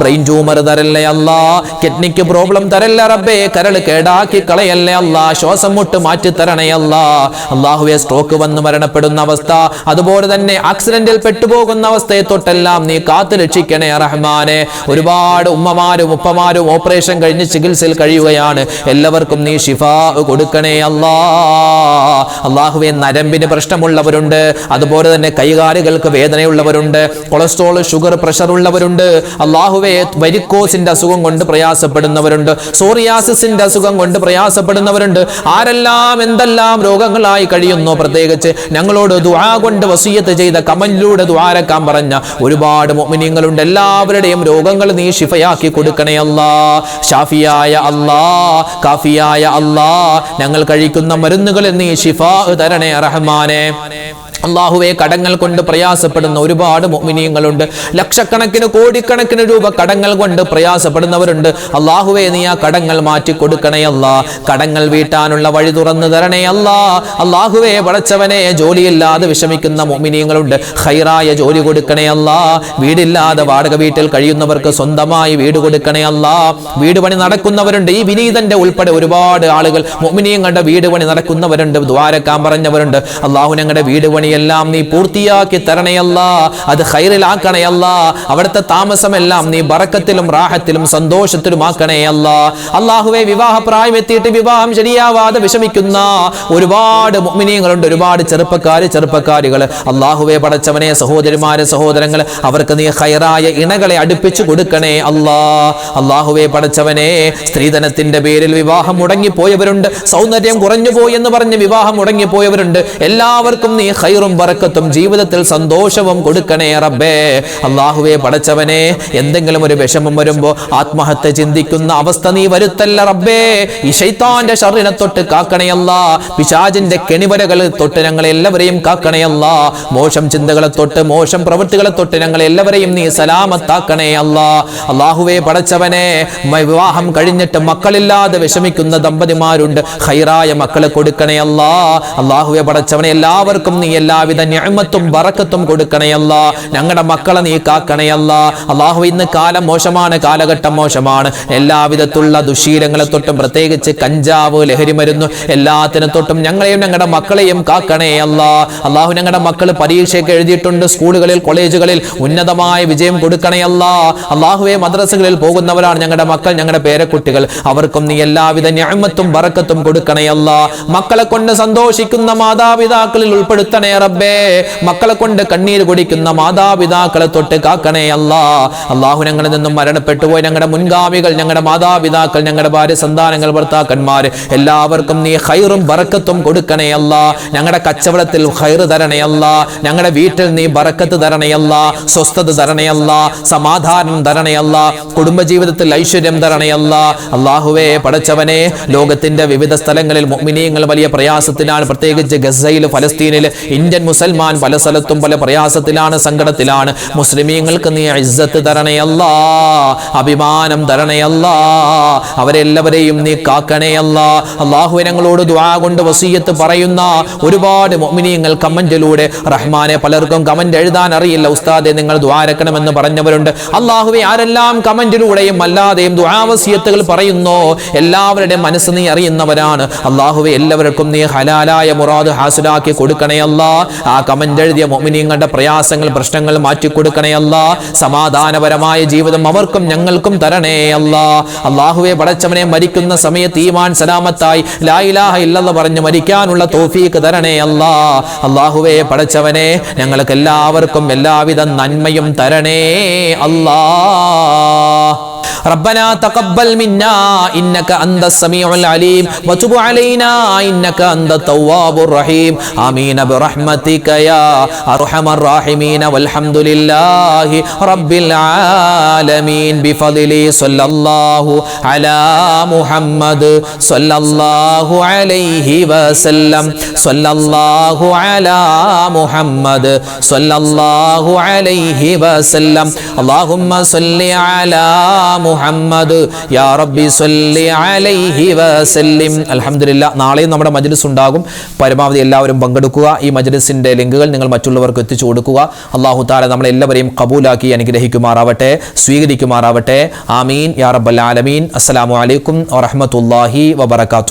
ബ്രെയിൻ ട്യൂമർ തരല്ലേ അല്ലാ, കിഡ്നിക്ക് പ്രോബ്ലം തരല്ലേ റബ്ബേ, കരൾ കേടാക്കി കളയല്ലേ അല്ലാ, ശ്വാസം മുട്ട് മാറ്റി തരണേ അല്ലാ. അല്ലാഹുവേ സ്ട്രോക്ക് വന്ന് മരണപ്പെടുന്ന അവസ്ഥ, അതുപോലെ തന്നെ ആക്സിഡന്റിൽ പെട്ടുപോകുന്ന അവസ്ഥയെ തൊട്ടെല്ലാം നീ കാത്തു രക്ഷിക്കണേ റഹ്മാനെ. ഒരുപാട് ഉമ്മമാരും ഉപ്പമാരും ഓപ്പറേഷൻ കഴിഞ്ഞ് ചികിത്സയിൽ കഴിയുകയാണ്. എല്ലാവർക്കും നീ ശിഫാ കൊടുക്കണേ അല്ലാ. അല്ലാഹുവേ നരമ്പിന് പ്രശ്നമുള്ളവരുണ്ട്, അതുപോലെ തന്നെ കൈകാലുകൾക്ക് വേദനയുള്ളവരുണ്ട്, കൊളസ്ട്രോൾ, ഷുഗർ, പ്രഷർ ഉള്ളവരുണ്ട്. അല്ലാഹുവേ വെരിക്കോസിന്റെ അസുഖം കൊണ്ട് പ്രയാസപ്പെടുന്നവരുണ്ട്, സോറിയാസിന്റെ അസുഖം കൊണ്ട് പ്രയാസപ്പെടുന്നവരുണ്ട്. ആരെല്ലാം എന്തെല്ലാം രോഗങ്ങളായി കഴിയുന്നു, പ്രത്യേകിച്ച് ഞങ്ങളോട് ദുആ കൊണ്ട് വസിയത്ത് ചെയ്ത കമന്റിലൂടെ ദുആരക്കാൻ പറഞ്ഞ ഒരുപാട് മുഅ്മിനീങ്ങളുണ്ട്. എല്ലാവരുടെയും രോഗങ്ങൾ നീ ശിഫയാക്കി കൊടുക്കണേ അല്ലാ. ഷാഫിയായ അല്ലാ, കാഫിയായ അല്ലാ, ഞങ്ങൾ കഴിക്കുന്ന മരുന്നുകളിൽ നീ ശിഫാ തരണേ റഹ്മാനെ. അല്ലാഹുവേ കടങ്ങൾ കൊണ്ട് പ്രയാസപ്പെടുന്ന ഒരുപാട് മുഅ്മിനീങ്ങളുണ്ട്. ലക്ഷക്കണക്കിന് കോടിക്കണക്കിന് രൂപ കടങ്ങൾ കൊണ്ട് പ്രയാസപ്പെടുന്നവരുണ്ട്. അല്ലാഹുവേ നീ ആ കടങ്ങൾ മാറ്റി കൊടുക്കണേ അല്ലാ. കടങ്ങൾ വീട്ടാനുള്ള വഴി തുറന്നു തരണേ അല്ലാ. അല്ലാഹുവേ പടച്ചവനെ, ജോലിയില്ലാതെ വിഷമിക്കുന്ന മുഅ്മിനീങ്ങളുണ്ട്, ഖൈറായ ജോലി കൊടുക്കണേ അല്ലാ. വീടില്ലാതെ വാടക വീട്ടിൽ കഴിയുന്നവർക്ക് സ്വന്തമായി വീട് കൊടുക്കണേ അല്ലാ. വീട് പണി നടക്കുന്നവരുണ്ട്, ഈ വിനീതന്റെ ഉൾപ്പെടെ ഒരുപാട് ആളുകൾ മുഅ്മിനീങ്ങളുടെ വീട് പണി നടക്കുന്നവരുണ്ട്, ദ്വാരക്കാൻ പറഞ്ഞവരുണ്ട്. അല്ലാഹു ഞങ്ങളുടെ വീട് പണി എല്ലാം നീ പൂർത്തിയാക്കി തരണയല്ല, അത് ഖൈറിലാക്കണയല്ല. അവിടുത്തെ താമസമെല്ലാം നീ ബറക്കത്തിലും റാഹത്തിലും സന്തോഷത്തിലും ആക്കണയല്ല. അല്ലാഹുവേ, വിവാഹ പ്രായം എത്തിയിട്ട് വിവാഹം ശരിയാവാതെ വിഷമിക്കുന്ന ഒരുപാട് മുഅ്മിനീങ്ങളുണ്ട്, ഒരുപാട് ചെറുപ്പക്കാരികൾ. അല്ലാഹുവേ പടച്ചവനെ, സഹോദരിമാരെ, സഹോദരങ്ങൾ, അവർക്ക് നീ ഖൈറായ ഇണകളെ അടുപ്പിച്ചു കൊടുക്കണേ അല്ലാ. അല്ലാഹുവേ പടച്ചവനെ, സ്ത്രീധനത്തിന്റെ പേരിൽ വിവാഹം മുടങ്ങിപ്പോയവരുണ്ട്, സൗന്ദര്യം കുറഞ്ഞു പോയി എന്ന് പറഞ്ഞ് വിവാഹം മുടങ്ങിപ്പോയവരുണ്ട്. എല്ലാവർക്കും നീ ഖൈറും ബറക്കത്തും ജീവിതത്തിൽ സന്തോഷവും കൊടുക്കണേ റബ്ബേ. അല്ലാഹുവേ പടച്ചവനെ, എന്തെങ്കിലും ഒരു വിഷമം വരുമ്പോ ആത്മഹത്യ ചിന്തിക്കുന്ന അവസ്ഥ നീ വരുത്തല്ല റബ്ബേ. ഈ ശൈത്താന്റെ ശർറിനെ തൊട്ട് കാക്കണയല്ല, പിശാചിന്റെ കെണിവരകൾ തൊട്ട് ഞങ്ങളെ എല്ലാവരെയും കാക്കണയല്ല, മോശം ചിന്തകളെ തൊട്ട് മോശം പ്രവൃത്തികളെ തൊട്ട് ഞങ്ങളെ എല്ലാവരെയും നീ സലാമത്താക്കണേ അല്ലാ. അല്ലാഹുവേ പടച്ചവനെ, വിവാഹം കഴിഞ്ഞിട്ട് മക്കളില്ലാതെ വിഷമിക്കുന്ന ദമ്പതിമാരുണ്ട്, ഖൈറായ മക്കളെ കൊടുക്കണേ അല്ലാ. അല്ലാഹുവേ പടച്ചവനെ, എല്ലാവർക്കും നീ എല്ലാവിധ നിഅമത്തും ബറക്കത്തും കൊടുക്കണയല്ല. ഞങ്ങളുടെ മക്കളെ നീ കാക്കണയല്ല. അല്ലാഹു, ഇന്ന് കാലം മോശമാണ്, കാലഘട്ടം മോശമാണ്. എല്ലാവിധത്തുള്ള ദുശീലങ്ങളെ തൊട്ടും, പ്രത്യേകിച്ച് കഞ്ചാവ്, ലഹരി മരുന്ന്, എല്ലാത്തിനെ തൊട്ടും ഞങ്ങളെയും ഞങ്ങളുടെ മക്കളെയും കാക്കണയല്ല. അല്ലാഹു, ഞങ്ങളുടെ മക്കൾ പരീക്ഷയൊക്കെ എഴുതിയിട്ടുണ്ട്, സ്കൂളുകളിൽ, കോളേജുകളിൽ ഉന്നതമായ വിജയം കൊടുക്കണയല്ല. അല്ലാഹുവേ, മദ്രസകളിൽ പോകുന്നവരാണ് ഞങ്ങളുടെ മക്കൾ, ഞങ്ങളുടെ പേരക്കുട്ടികൾ, അവർക്കും നീ എല്ലാവിധ നിഅമത്തും ബറക്കത്തും കൊടുക്കണയല്ല. മക്കളെ കൊണ്ട് സന്തോഷിക്കുന്ന മാതാപിതാക്കളിൽ ഉൾപ്പെടുത്തണേ റബ്ബേ, മക്കളെ കൊണ്ട് കണ്ണീര് കുടിക്കുന്ന മാതാപിതാക്കളെ തൊട്ട് കാക്കണേ അല്ലാ. അല്ലാഹു ഞങ്ങളിൽ നിന്നും മരണപ്പെട്ടുപോയി ഞങ്ങളുടെ മുൻഗാമികൾ, ഞങ്ങളുടെ മാതാപിതാക്കൾ, ഞങ്ങളുടെ ഭാര്യ സന്താനങ്ങൾ, ഭർത്താക്കന്മാർ എല്ലാവർക്കും നീ ഖൈറും ബറക്കത്തും കൊടുക്കണേ അല്ലാ. ഞങ്ങളുടെ കച്ചവടത്തിൽ ഖൈർ തരണേ അല്ലാ. ഞങ്ങളുടെ വീട്ടിൽ നീ ബറക്കത്ത് തരണേ അല്ലാ. സ്വസ്ഥത തരണേ അല്ലാ. സമാധാനം തരണേ അല്ലാ. കുടുംബജീവിതത്തിൽ ഐശ്വര്യം തരണേ അല്ലാ. അല്ലാഹുവേ പടച്ചവനെ, ലോകത്തിന്റെ വിവിധ സ്ഥലങ്ങളിൽ മുഅ്മിനീങ്ങൾ വലിയ പ്രയാസത്തിലാണ്, പ്രത്യേകിച്ച് ഗസയിൽ, ഫലസ്തീനിൽ ഇന്ത്യൻ മുസൽമാൻ പല സ്ഥലത്തും പല പ്രയാസത്തിലാണ്, സങ്കടത്തിലാണ്. മുസ്ലിമീങ്ങൾക്ക് നീ ഇസ്സത്ത് തരണേ അല്ലാ, അഭിമാനം തരണേ അല്ലാ. അവരെല്ലാവരെയും നീ കാക്കണേ അല്ലാ. അല്ലാഹുവേ ഞങ്ങളോട് ദുആ കൊണ്ട് വസിയത്ത് പറയുന്ന ഒരുപാട് മുഅ്മിനീങ്ങൾ കമന്റിലൂടെ, റഹ്മാനെ പലർക്കും കമന്റ് എഴുതാൻ അറിയില്ല, ഉസ്താദെ നിങ്ങൾ ദുആ രക്കണമെന്ന് പറഞ്ഞവരുണ്ട്. അല്ലാഹുവേ ആരെല്ലാം കമന്റിലൂടെയും അല്ലാതെയും ദുആ വസിയത്തുകൾ പറയുന്നു, എല്ലാവരുടെയും മനസ്സ് നീ അറിയുന്നവരാണ്. അല്ലാഹുവേ എല്ലാവർക്കും നീ ഹലാലായ മുറാദ് ഹാസിലാക്കി കൊടുക്കണേ അല്ലാ. ആ കമന്റ് എഴുതിയ മുഅ്മിനീങ്ങളുടെ പ്രയാസങ്ങൾ, പ്രശ്നങ്ങൾ മാറ്റി കൊടുക്കണേ അല്ലാ. സമാധാനപരമായ ജീവിതം അവർക്കും ഞങ്ങൾക്കും തരണേ അല്ലാ. അല്ലാഹുവേ പടച്ചവനെ, മരിക്കുന്ന സമയത്ത് ഈമാൻ സലാമത്തായി ലാ ഇലാഹ ഇല്ലല്ലാഹ് പറഞ്ഞ് മരിക്കാനുള്ള തൗഫീഖ് തരണേ അല്ലാ. അല്ലാഹുവേ പടച്ചവനെ, ഞങ്ങൾക്ക് എല്ലാവർക്കും എല്ലാവിധ നന്മയും തരണേ അല്ലാ. ربنا تقبل منا إنك أنت السميع العليم وتب علينا إنك أنت التواب الرحيم آمين برحمتك يا أرحم الراحمين والحمد لله رب العالمين بفضل صلى الله على محمد صلى الله عليه وسلم صلى الله على محمد صلى الله عليه وسلم اللهم صل على മുഹമ്മദ് യാ റബ്ബി സ്വല്ലി അലൈഹി വസല്ലിം. അൽഹംദുലില്ലാഹ്, നാളെയും നമ്മുടെ മജ്ലിസ് ഉണ്ടാകും. പരമാവധി എല്ലാവരും പങ്കെടുക്കുക. ഈ മജ്ലിസിന്റെ ലിങ്കുകൾ നിങ്ങൾ മറ്റുള്ളവർക്ക് എത്തിച്ചു കൊടുക്കുക. അല്ലാഹു തആല നമ്മളെല്ലാവരെയും ഖബൂലാക്കി അനുഗ്രഹിക്കുമാറാവട്ടെ, സ്വീകരിക്കുമാറാവട്ടെ. ആമീൻ യാ റബ്ബൽ ആലമീൻ. അസ്സലാമു അലൈക്കും വറഹ്മത്തുള്ളാഹി വബറകാതുഹു.